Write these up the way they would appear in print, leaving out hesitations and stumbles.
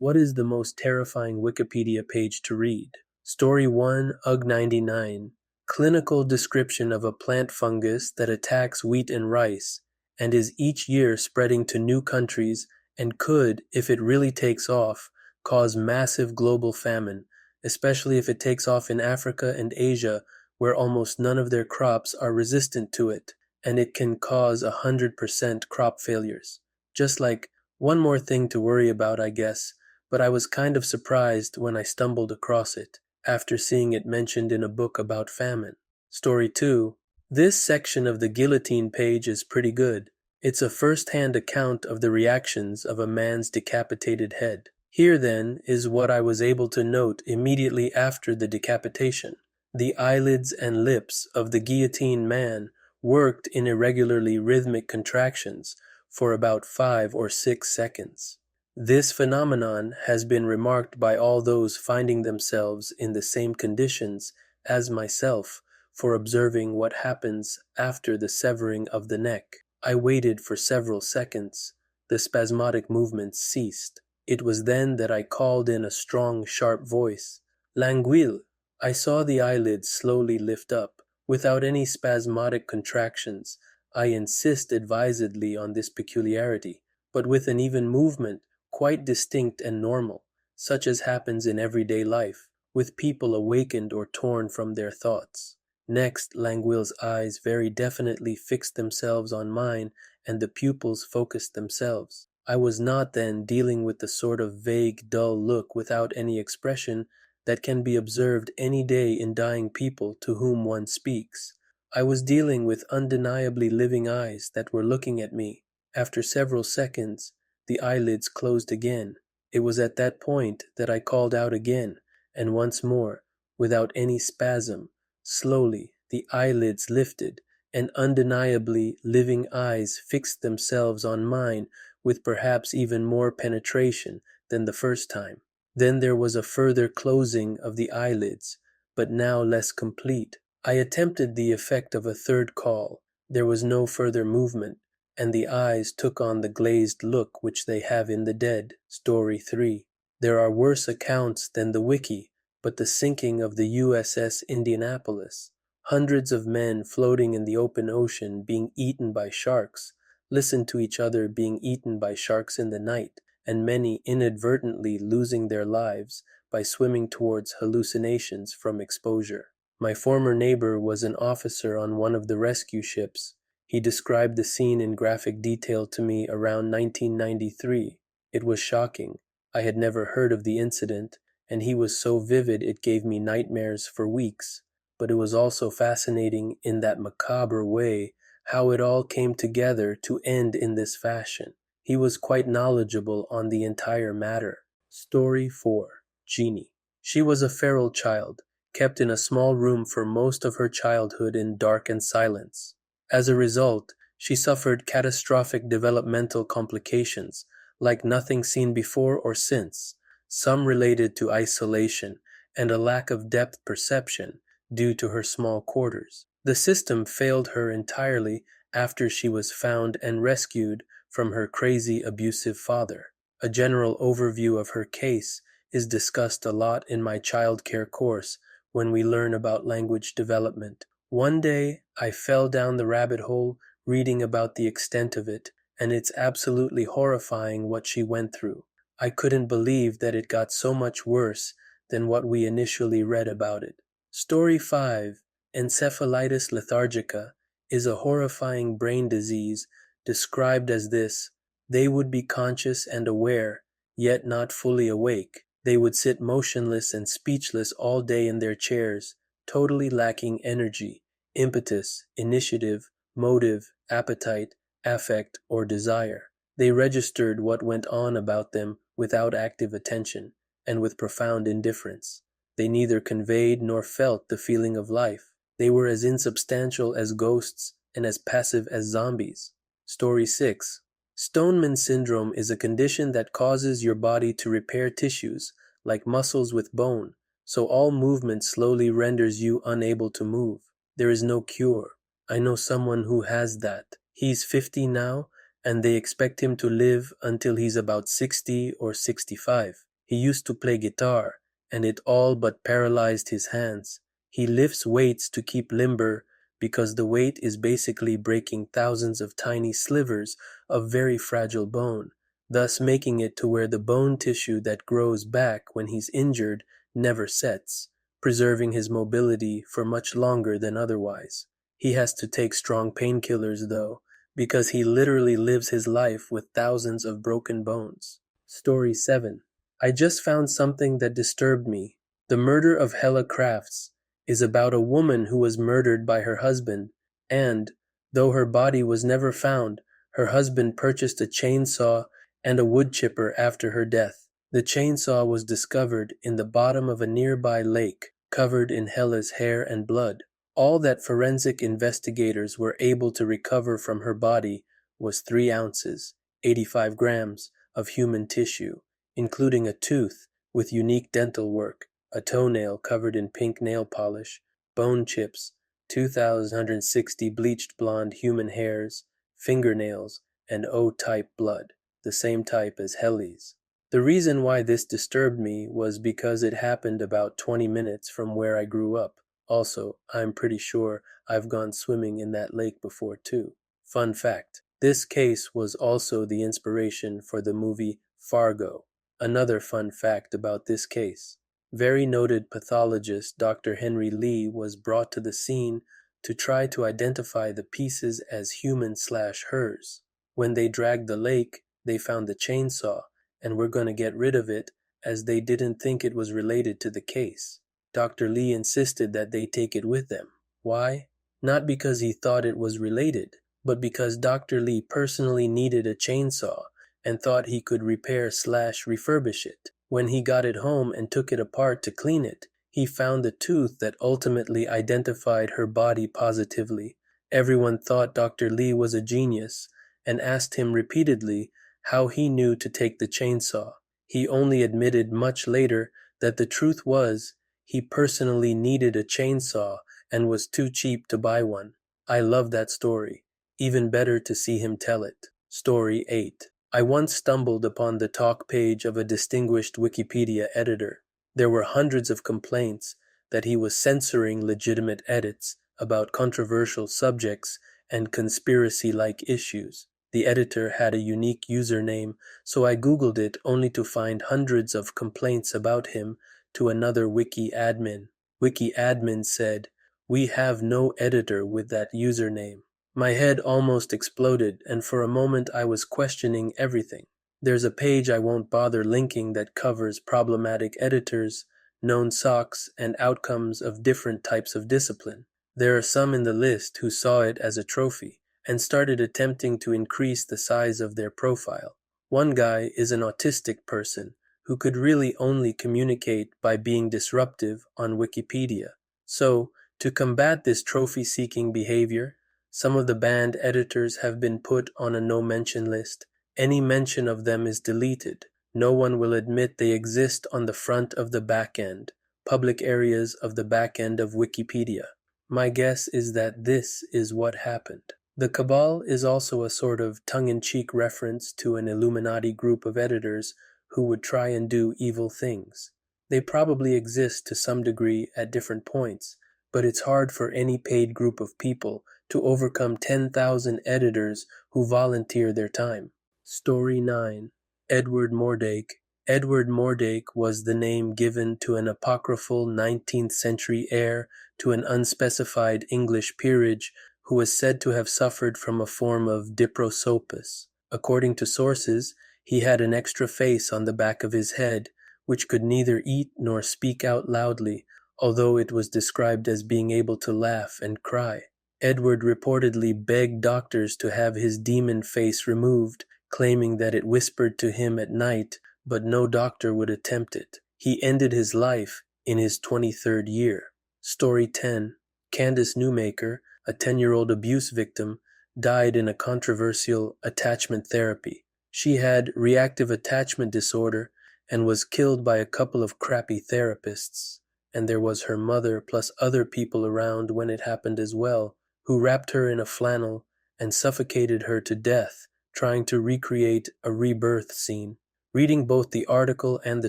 What is the most terrifying Wikipedia page to read? Story 1, UG 99. Clinical description of a plant fungus that attacks wheat and rice, and is each year spreading to new countries and could, if it really takes off, cause massive global famine, especially if it takes off in Africa and Asia, where almost none of their crops are resistant to it, and it can cause 100% crop failures. Just like, one more thing to worry about, I guess, but I was kind of surprised when I stumbled across it, after seeing it mentioned in a book about famine. Story 2. This section of the guillotine page is pretty good. It's a first-hand account of the reactions of a man's decapitated head. Here, then, is what I was able to note immediately after the decapitation. The eyelids and lips of the guillotined man worked in irregularly rhythmic contractions for about 5 or 6 seconds. This phenomenon has been remarked by all those finding themselves in the same conditions as myself for observing what happens after the severing of the neck. I waited for several seconds. The spasmodic movements ceased. It was then that I called in a strong, sharp voice. L'anguille! I saw the eyelids slowly lift up, without any spasmodic contractions. I insist advisedly on this peculiarity, but with an even movement, quite distinct and normal, such as happens in everyday life, with people awakened or torn from their thoughts. Next, Languille's eyes very definitely fixed themselves on mine, and the pupils focused themselves. I was not then dealing with the sort of vague, dull look without any expression that can be observed any day in dying people to whom one speaks. I was dealing with undeniably living eyes that were looking at me. After several seconds, the eyelids closed again. It was at that point that I called out again, and once more, without any spasm. Slowly, the eyelids lifted, and undeniably living eyes fixed themselves on mine with perhaps even more penetration than the first time. Then there was a further closing of the eyelids, but now less complete. I attempted the effect of a third call. There was no further movement, and the eyes took on the glazed look which they have in the dead. Story 3. There are worse accounts than the wiki, but the sinking of the USS Indianapolis. Hundreds of men floating in the open ocean being eaten by sharks, listened to each other being eaten by sharks in the night, and many inadvertently losing their lives by swimming towards hallucinations from exposure. My former neighbor was an officer on one of the rescue ships. He described the scene in graphic detail to me around 1993. It was shocking. I had never heard of the incident, and he was so vivid it gave me nightmares for weeks. But it was also fascinating in that macabre way how it all came together to end in this fashion. He was quite knowledgeable on the entire matter. Story 4. Jeannie. She was a feral child, kept in a small room for most of her childhood in dark and silence. As a result, she suffered catastrophic developmental complications, like nothing seen before or since, some related to isolation and a lack of depth perception due to her small quarters. The system failed her entirely after she was found and rescued from her crazy, abusive father. A general overview of her case is discussed a lot in my childcare course when we learn about language development. One day, I fell down the rabbit hole reading about the extent of it, and it's absolutely horrifying what she went through. I couldn't believe that it got so much worse than what we initially read about it. Story 5. Encephalitis lethargica is a horrifying brain disease described as this: they would be conscious and aware, yet not fully awake. They would sit motionless and speechless all day in their chairs, totally lacking energy, impetus, initiative, motive, appetite, affect, or desire. They registered what went on about them without active attention, and with profound indifference. They neither conveyed nor felt the feeling of life. They were as insubstantial as ghosts and as passive as zombies. Story 6. Stoneman syndrome is a condition that causes your body to repair tissues, like muscles with bone, so all movement slowly renders you unable to move. There is no cure. I know someone who has that. He's 50 now, and they expect him to live until he's about 60 or 65. He used to play guitar, and it all but paralyzed his hands. He lifts weights to keep limber because the weight is basically breaking thousands of tiny slivers of very fragile bone, thus making it to where the bone tissue that grows back when he's injured never sets, preserving his mobility for much longer than otherwise. He has to take strong painkillers though, because he literally lives his life with thousands of broken bones. Story 7. I just found something that disturbed me. The Murder of Hella Crafts is about a woman who was murdered by her husband, and, though her body was never found, her husband purchased a chainsaw and a wood chipper after her death. The chainsaw was discovered in the bottom of a nearby lake, covered in Hella's hair and blood. All that forensic investigators were able to recover from her body was 3 ounces, 85 grams, of human tissue, including a tooth with unique dental work, a toenail covered in pink nail polish, bone chips, 2,160 bleached blonde human hairs, fingernails, and O-type blood, the same type as Helly's. The reason why this disturbed me was because it happened about 20 minutes from where I grew up. Also, I'm pretty sure I've gone swimming in that lake before too. Fun fact, this case was also the inspiration for the movie Fargo. Another fun fact about this case. Very noted pathologist Dr. Henry Lee was brought to the scene to try to identify the pieces as human/hers. When they dragged the lake, they found the chainsaw and were going to get rid of it as they didn't think it was related to the case. Dr. Lee insisted that they take it with them. Why? Not because he thought it was related, but because Dr. Lee personally needed a chainsaw and thought he could repair/refurbish it. When he got it home and took it apart to clean it, he found the tooth that ultimately identified her body positively. Everyone thought Dr. Lee was a genius and asked him repeatedly how he knew to take the chainsaw. He only admitted much later that the truth was he personally needed a chainsaw and was too cheap to buy one. I love that story. Even better to see him tell it. Story 8. I once stumbled upon the talk page of a distinguished Wikipedia editor. There were hundreds of complaints that he was censoring legitimate edits about controversial subjects and conspiracy-like issues. The editor had a unique username, so I Googled it only to find hundreds of complaints about him to another wiki admin. Wiki admin said, "We have no editor with that username." My head almost exploded, and for a moment I was questioning everything. There's a page I won't bother linking that covers problematic editors, known socks, and outcomes of different types of discipline. There are some in the list who saw it as a trophy and started attempting to increase the size of their profile. One guy is an autistic person who could really only communicate by being disruptive on Wikipedia. So, to combat this trophy-seeking behavior, some of the banned editors have been put on a no-mention list. Any mention of them is deleted. No one will admit they exist on the front of the back end, public areas of the back end of Wikipedia. My guess is that this is what happened. The Cabal is also a sort of tongue-in-cheek reference to an Illuminati group of editors who would try and do evil things. They probably exist to some degree at different points, but it's hard for any paid group of people to overcome 10,000 editors who volunteer their time. Story 9. Edward Mordache. Edward Mordache was the name given to an apocryphal 19th century heir to an unspecified English peerage who was said to have suffered from a form of diprosopus. According to sources, he had an extra face on the back of his head, which could neither eat nor speak out loudly, although it was described as being able to laugh and cry. Edward reportedly begged doctors to have his demon face removed, claiming that it whispered to him at night, but no doctor would attempt it. He ended his life in his 23rd year. Story 10. Candace Newmaker, a 10-year-old abuse victim, died in a controversial attachment therapy. She had reactive attachment disorder and was killed by a couple of crappy therapists. And there was her mother plus other people around when it happened as well, who wrapped her in a flannel and suffocated her to death, trying to recreate a rebirth scene. Reading both the article and the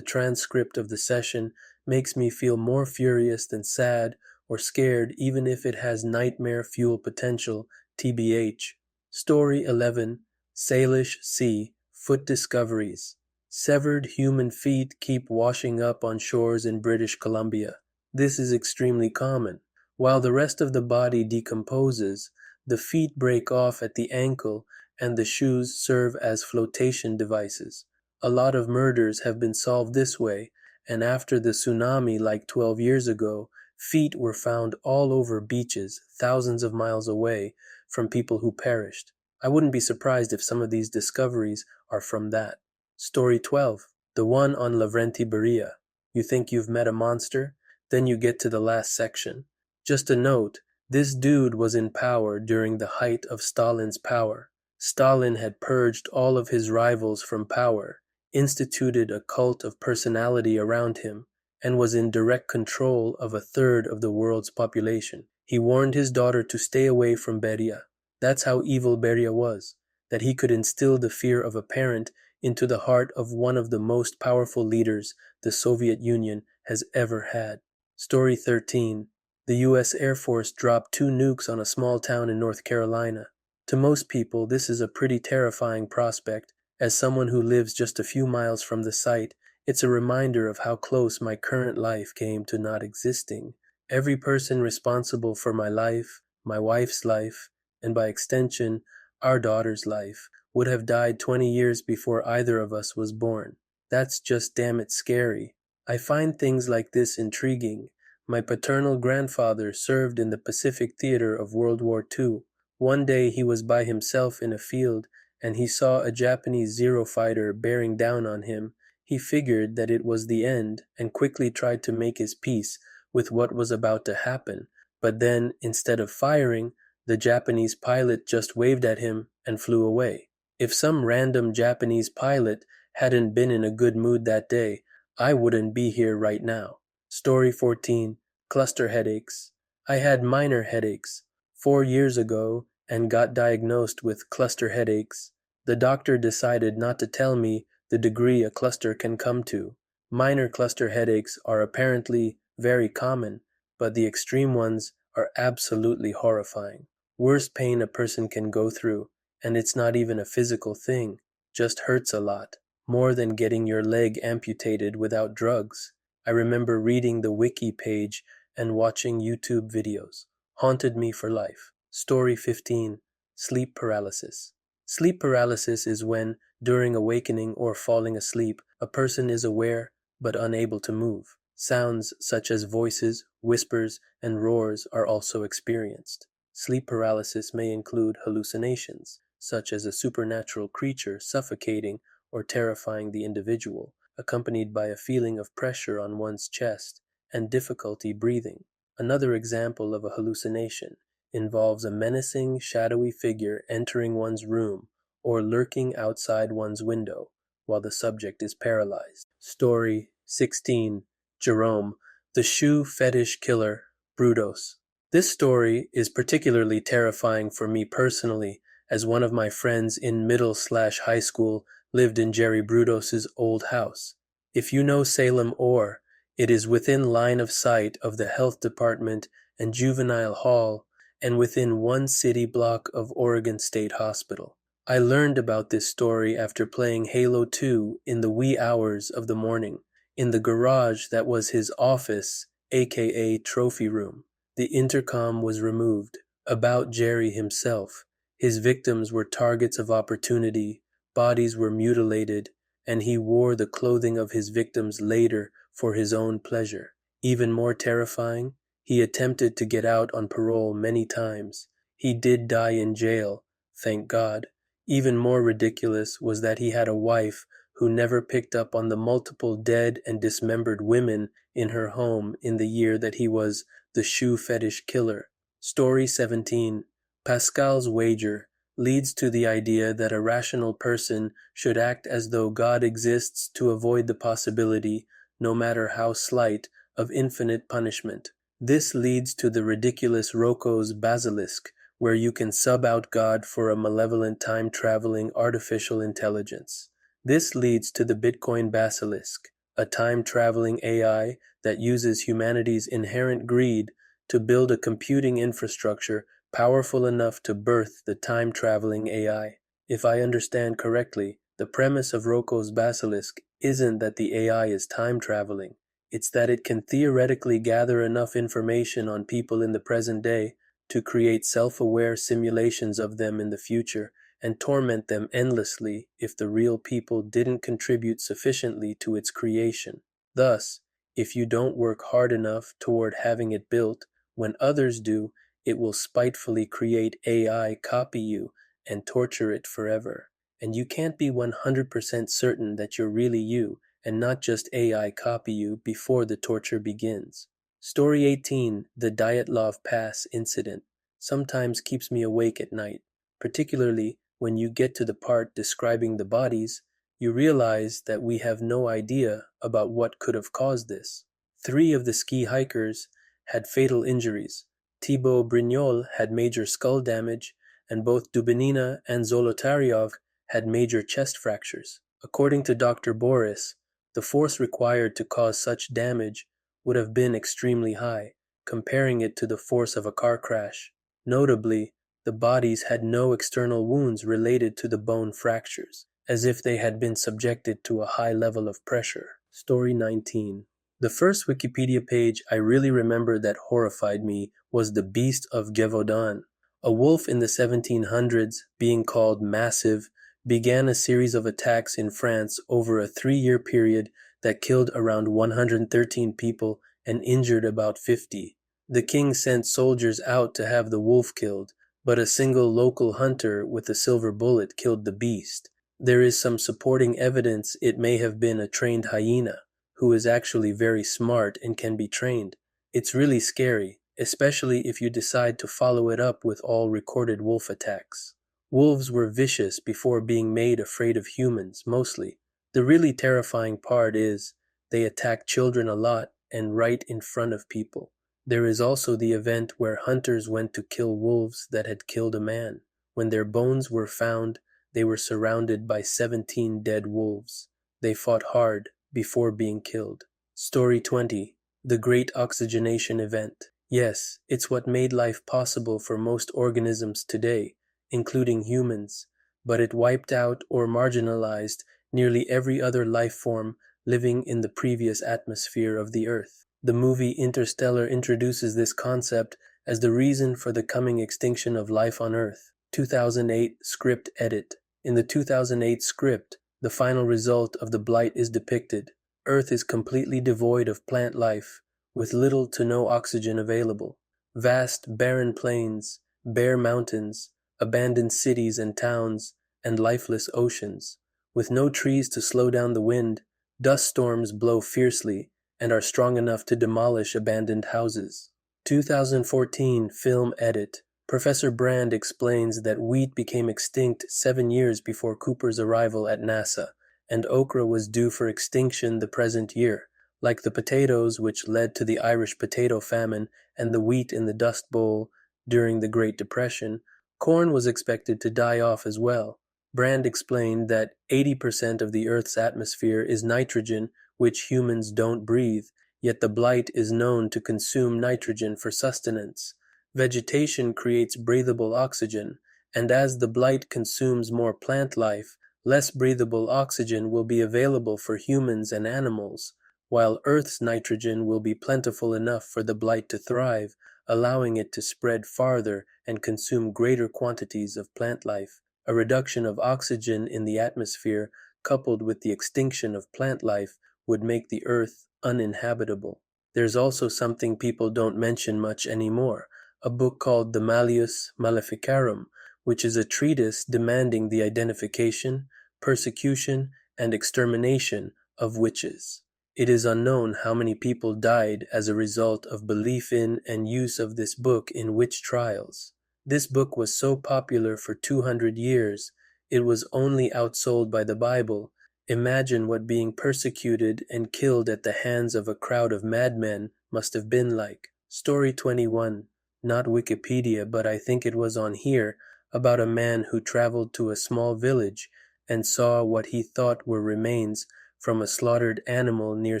transcript of the session makes me feel more furious than sad or scared, even if it has nightmare fuel potential, TBH. Story 11, Salish Sea, Foot Discoveries. Severed human feet keep washing up on shores in British Columbia. This is extremely common. While the rest of the body decomposes, the feet break off at the ankle and the shoes serve as flotation devices. A lot of murders have been solved this way, and after the tsunami like 12 years ago, feet were found all over beaches, thousands of miles away from people who perished. I wouldn't be surprised if some of these discoveries are from that. Story 12, the one on Lavrenti Beria. You think you've met a monster? Then you get to the last section. Just a note, this dude was in power during the height of Stalin's power. Stalin had purged all of his rivals from power, instituted a cult of personality around him, and was in direct control of a third of the world's population. He warned his daughter to stay away from Beria. That's how evil Beria was, that he could instill the fear of a parent into the heart of one of the most powerful leaders the Soviet Union has ever had. Story 13. The U.S. Air Force dropped 2 nukes on a small town in North Carolina. To most people, this is a pretty terrifying prospect. As someone who lives just a few miles from the site, it's a reminder of how close my current life came to not existing. Every person responsible for my life, my wife's life, and by extension, our daughter's life, would have died 20 years before either of us was born. That's just damn it scary. I find things like this intriguing. My paternal grandfather served in the Pacific Theater of World War II. One day he was by himself in a field and he saw a Japanese Zero fighter bearing down on him. He figured that it was the end and quickly tried to make his peace with what was about to happen. But then, instead of firing, the Japanese pilot just waved at him and flew away. If some random Japanese pilot hadn't been in a good mood that day, I wouldn't be here right now. Story 14, Cluster Headaches. I had minor headaches 4 years ago and got diagnosed with cluster headaches. The doctor decided not to tell me the degree a cluster can come to. Minor cluster headaches are apparently very common, but the extreme ones are absolutely horrifying. Worst pain a person can go through, and it's not even a physical thing, just hurts a lot, more than getting your leg amputated without drugs. I remember reading the wiki page and watching YouTube videos. Haunted me for life. Story 15, Sleep Paralysis. Sleep paralysis is when, during awakening or falling asleep, a person is aware but unable to move. Sounds such as voices, whispers, and roars are also experienced. Sleep paralysis may include hallucinations, such as a supernatural creature suffocating or terrifying the individual, accompanied by a feeling of pressure on one's chest and difficulty breathing. Another example of a hallucination involves a menacing, shadowy figure entering one's room or lurking outside one's window while the subject is paralyzed. Story 16, Jerome, the Shoe Fetish Killer, Brudos. This story is particularly terrifying for me personally, as one of my friends in middle/high school lived in Jerry Brudos's old house. If you know Salem Orr, it is within line of sight of the health department and juvenile hall and within 1 city block of Oregon State Hospital. I learned about this story after playing Halo 2 in the wee hours of the morning, in the garage that was his office, aka trophy room. The intercom was removed. About Jerry himself. His victims were targets of opportunity, bodies were mutilated, and he wore the clothing of his victims later for his own pleasure. Even more terrifying, he attempted to get out on parole many times. He did die in jail, thank God. Even more ridiculous was that he had a wife who never picked up on the multiple dead and dismembered women in her home in the year that he was the shoe fetish killer. Story 17, Pascal's Wager, leads to the idea that a rational person should act as though God exists to avoid the possibility, no matter how slight, of infinite punishment. This leads to the ridiculous Roko's Basilisk, where you can sub out God for a malevolent time-traveling artificial intelligence. This leads to the Bitcoin Basilisk, a time-traveling AI that uses humanity's inherent greed to build a computing infrastructure powerful enough to birth the time-traveling AI. If I understand correctly, the premise of Roko's Basilisk isn't that the AI is time-traveling. It's that it can theoretically gather enough information on people in the present day to create self-aware simulations of them in the future and torment them endlessly if the real people didn't contribute sufficiently to its creation. Thus, if you don't work hard enough toward having it built, when others do, it will spitefully create AI copy you and torture it forever. And you can't be 100% certain that you're really you and not just AI copy you before the torture begins. Story 18, The Dyatlov Pass Incident, sometimes keeps me awake at night, particularly when you get to the part describing the bodies. You realize that we have no idea about what could have caused this. 3 of the ski hikers had fatal injuries. Thibaut Brignol had major skull damage, and both Dubinina and Zolotaryov had major chest fractures. According to Dr. Boris, the force required to cause such damage would have been extremely high, comparing it to the force of a car crash. Notably, the bodies had no external wounds related to the bone fractures, as if they had been subjected to a high level of pressure. Story 19. The first Wikipedia page I really remember that horrified me was The Beast of Gévaudan. A wolf in the 1700s, being called Massive, began a series of attacks in France over a 3-year period that killed around 113 people and injured about 50. The king sent soldiers out to have the wolf killed, but a single local hunter with a silver bullet killed the beast. There is some supporting evidence it may have been a trained hyena, who is actually very smart and can be trained. It's really scary, especially if you decide to follow it up with all recorded wolf attacks. Wolves were vicious before being made afraid of humans, mostly. The really terrifying part is, they attack children a lot and right in front of people. There is also the event where hunters went to kill wolves that had killed a man. When their bones were found, they were surrounded by 17 dead wolves. They fought hard before being killed. Story 20. The Great Oxygenation Event. Yes, it's what made life possible for most organisms today, including humans, but it wiped out or marginalized nearly every other life form living in the previous atmosphere of the Earth. The movie Interstellar introduces this concept as the reason for the coming extinction of life on Earth. 2008 script edit. In the 2008 script, the final result of the blight is depicted. Earth is completely devoid of plant life, with little to no oxygen available. Vast, barren plains, bare mountains, abandoned cities and towns, and lifeless oceans. With no trees to slow down the wind, dust storms blow fiercely and are strong enough to demolish abandoned houses. 2014 film edit. Professor Brand explains that wheat became extinct 7 years before Cooper's arrival at NASA, and okra was due for extinction the present year. Like the potatoes, which led to the Irish potato famine, and the wheat in the Dust Bowl during the Great Depression, corn was expected to die off as well. Brand explained that 80% of the Earth's atmosphere is nitrogen, which humans don't breathe, yet the blight is known to consume nitrogen for sustenance. Vegetation creates breathable oxygen, and as the blight consumes more plant life, less breathable oxygen will be available for humans and animals, while Earth's nitrogen will be plentiful enough for the blight to thrive, allowing it to spread farther and consume greater quantities of plant life. A reduction of oxygen in the atmosphere, coupled with the extinction of plant life, would make the Earth uninhabitable. There's also something people don't mention much anymore, a book called the Malleus Maleficarum, which is a treatise demanding the identification, persecution, and extermination of witches. It is unknown how many people died as a result of belief in and use of this book in witch trials. This book was so popular for 200 years, it was only outsold by the Bible. Imagine what being persecuted and killed at the hands of a crowd of madmen must have been like. Story 21. Not Wikipedia, but I think it was on here, about a man who traveled to a small village and saw what he thought were remains from a slaughtered animal near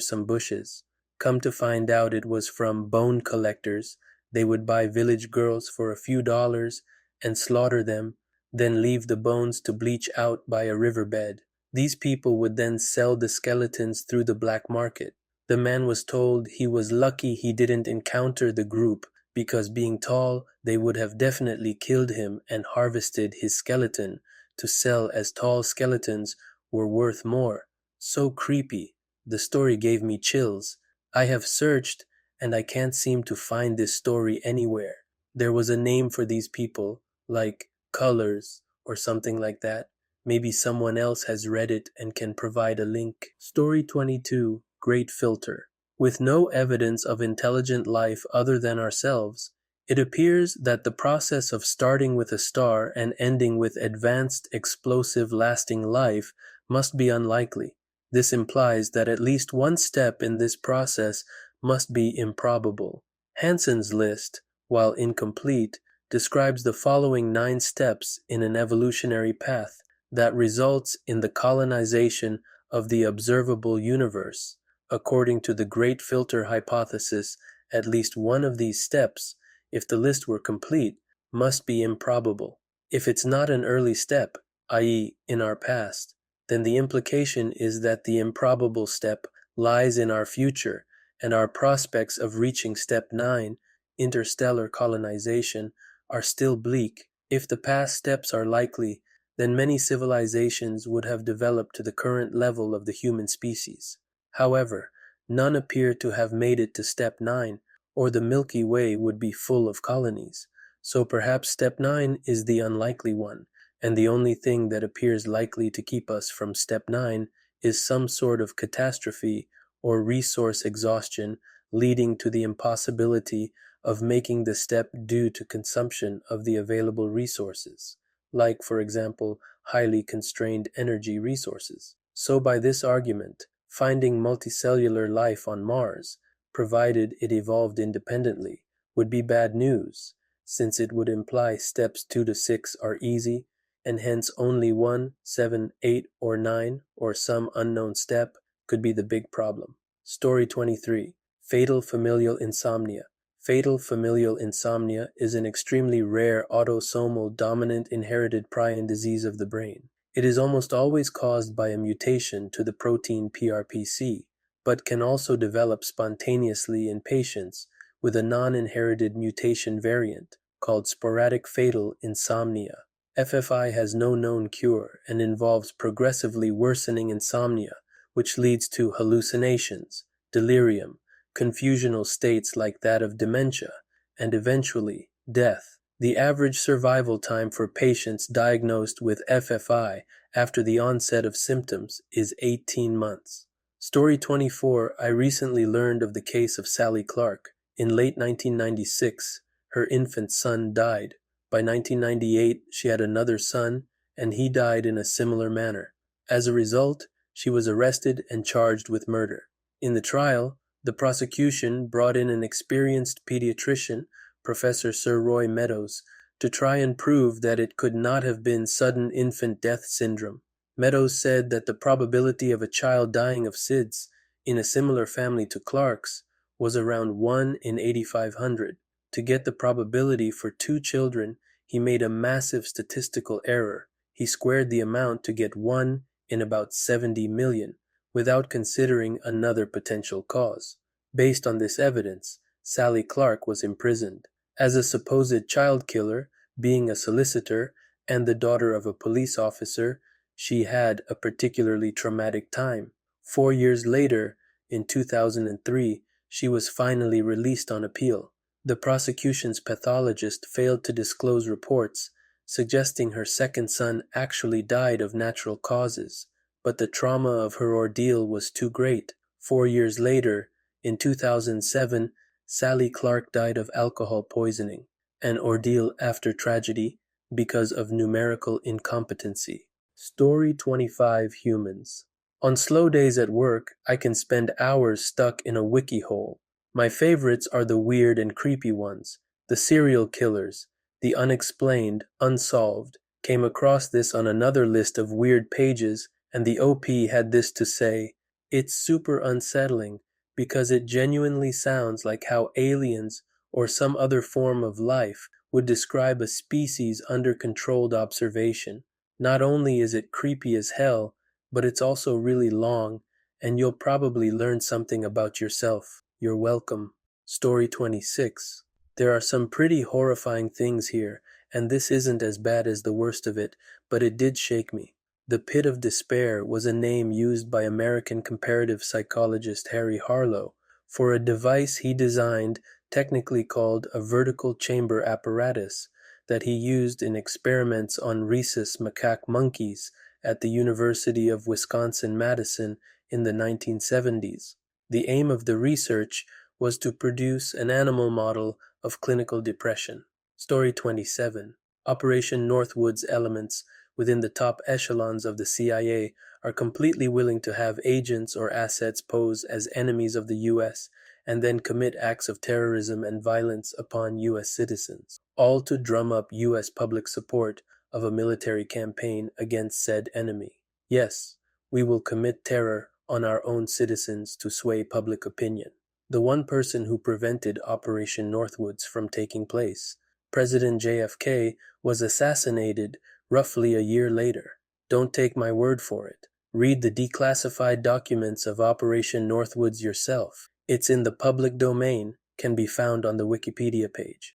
some bushes. Come to find out it was from bone collectors. They would buy village girls for a few dollars and slaughter them, then leave the bones to bleach out by a riverbed. These people would then sell the skeletons through the black market. The man was told he was lucky he didn't encounter the group, because being tall, they would have definitely killed him and harvested his skeleton to sell, as tall skeletons were worth more. So creepy. The story gave me chills. I have searched, and I can't seem to find this story anywhere. There was a name for these people, like colors or something like that. Maybe someone else has read it and can provide a link. Story 22, Great Filter. With no evidence of intelligent life other than ourselves, it appears that the process of starting with a star and ending with advanced, explosive, lasting life must be unlikely. This implies that at least one step in this process must be improbable. Hansen's list, while incomplete, describes the following 9 steps in an evolutionary path that results in the colonization of the observable universe. According to the Great Filter hypothesis, at least one of these steps, if the list were complete, must be improbable. If it's not an early step, i.e., in our past, then the implication is that the improbable step lies in our future, and our prospects of reaching step 9, interstellar colonization, are still bleak. If the past steps are likely, then many civilizations would have developed to the current level of the human species. However, none appear to have made it to step 9, or the Milky Way would be full of colonies. So perhaps step 9 is the unlikely one, and the only thing that appears likely to keep us from step 9 is some sort of catastrophe or resource exhaustion leading to the impossibility of making the step due to consumption of the available resources, like, for example, highly constrained energy resources. So by this argument, finding multicellular life on Mars, provided it evolved independently, would be bad news, since it would imply steps 2 to 6 are easy, and hence only 1, 7, 8, or 9, or some unknown step, could be the big problem. Story 23. Fatal familial insomnia. Fatal familial insomnia is an extremely rare autosomal dominant inherited prion disease of the brain. It is almost always caused by a mutation to the protein PRPC, but can also develop spontaneously in patients with a non-inherited mutation variant called sporadic fatal insomnia. FFI has no known cure and involves progressively worsening insomnia, which leads to hallucinations, delirium, confusional states like that of dementia, and eventually death. The average survival time for patients diagnosed with FFI after the onset of symptoms is 18 months. Story 24. I recently learned of the case of Sally Clark. In late 1996, her infant son died. By 1998, she had another son, and he died in a similar manner. As a result, she was arrested and charged with murder. In the trial, the prosecution brought in an experienced pediatrician, Professor Sir Roy Meadows, to try and prove that it could not have been sudden infant death syndrome. Meadows said that the probability of a child dying of SIDS in a similar family to Clark's was around 1 in 8,500. To get the probability for 2 children, he made a massive statistical error. He squared the amount to get 1 in about 70 million, without considering another potential cause. Based on this evidence, Sally Clark was imprisoned. As a supposed child killer, being a solicitor, and the daughter of a police officer, she had a particularly traumatic time. 4 years later, in 2003, she was finally released on appeal. The prosecution's pathologist failed to disclose reports suggesting her second son actually died of natural causes, but the trauma of her ordeal was too great. 4 years later, in 2007, Sally Clark died of alcohol poisoning, an ordeal after tragedy because of numerical incompetency. Story 25. Humans. On slow days at work, I can spend hours stuck in a wiki hole. My favorites are the weird and creepy ones, the serial killers, the unexplained, unsolved, Came across this on another list of weird pages, and the OP had this to say: "It's super unsettling because it genuinely sounds like how aliens or some other form of life would describe a species under controlled observation. Not only is it creepy as hell, but it's also really long, and you'll probably learn something about yourself. You're welcome." Story 26. There are some pretty horrifying things here, and this isn't as bad as the worst of it, but it did shake me. The Pit of Despair was a name used by American comparative psychologist Harry Harlow for a device he designed, technically called a vertical chamber apparatus, that he used in experiments on rhesus macaque monkeys at the University of Wisconsin-Madison in the 1970s. The aim of the research was to produce an animal model of clinical depression. Story 27. Operation Northwood's elements within the top echelons of the CIA are completely willing to have agents or assets pose as enemies of the U.S. and then commit acts of terrorism and violence upon U.S. citizens, all to drum up U.S. public support of a military campaign against said enemy. Yes, we will commit terror on our own citizens to sway public opinion. The one person who prevented Operation Northwoods from taking place, President JFK, was assassinated roughly a year later. Don't take my word for it. Read the declassified documents of Operation Northwoods yourself. It's in the public domain, can be found on the Wikipedia page.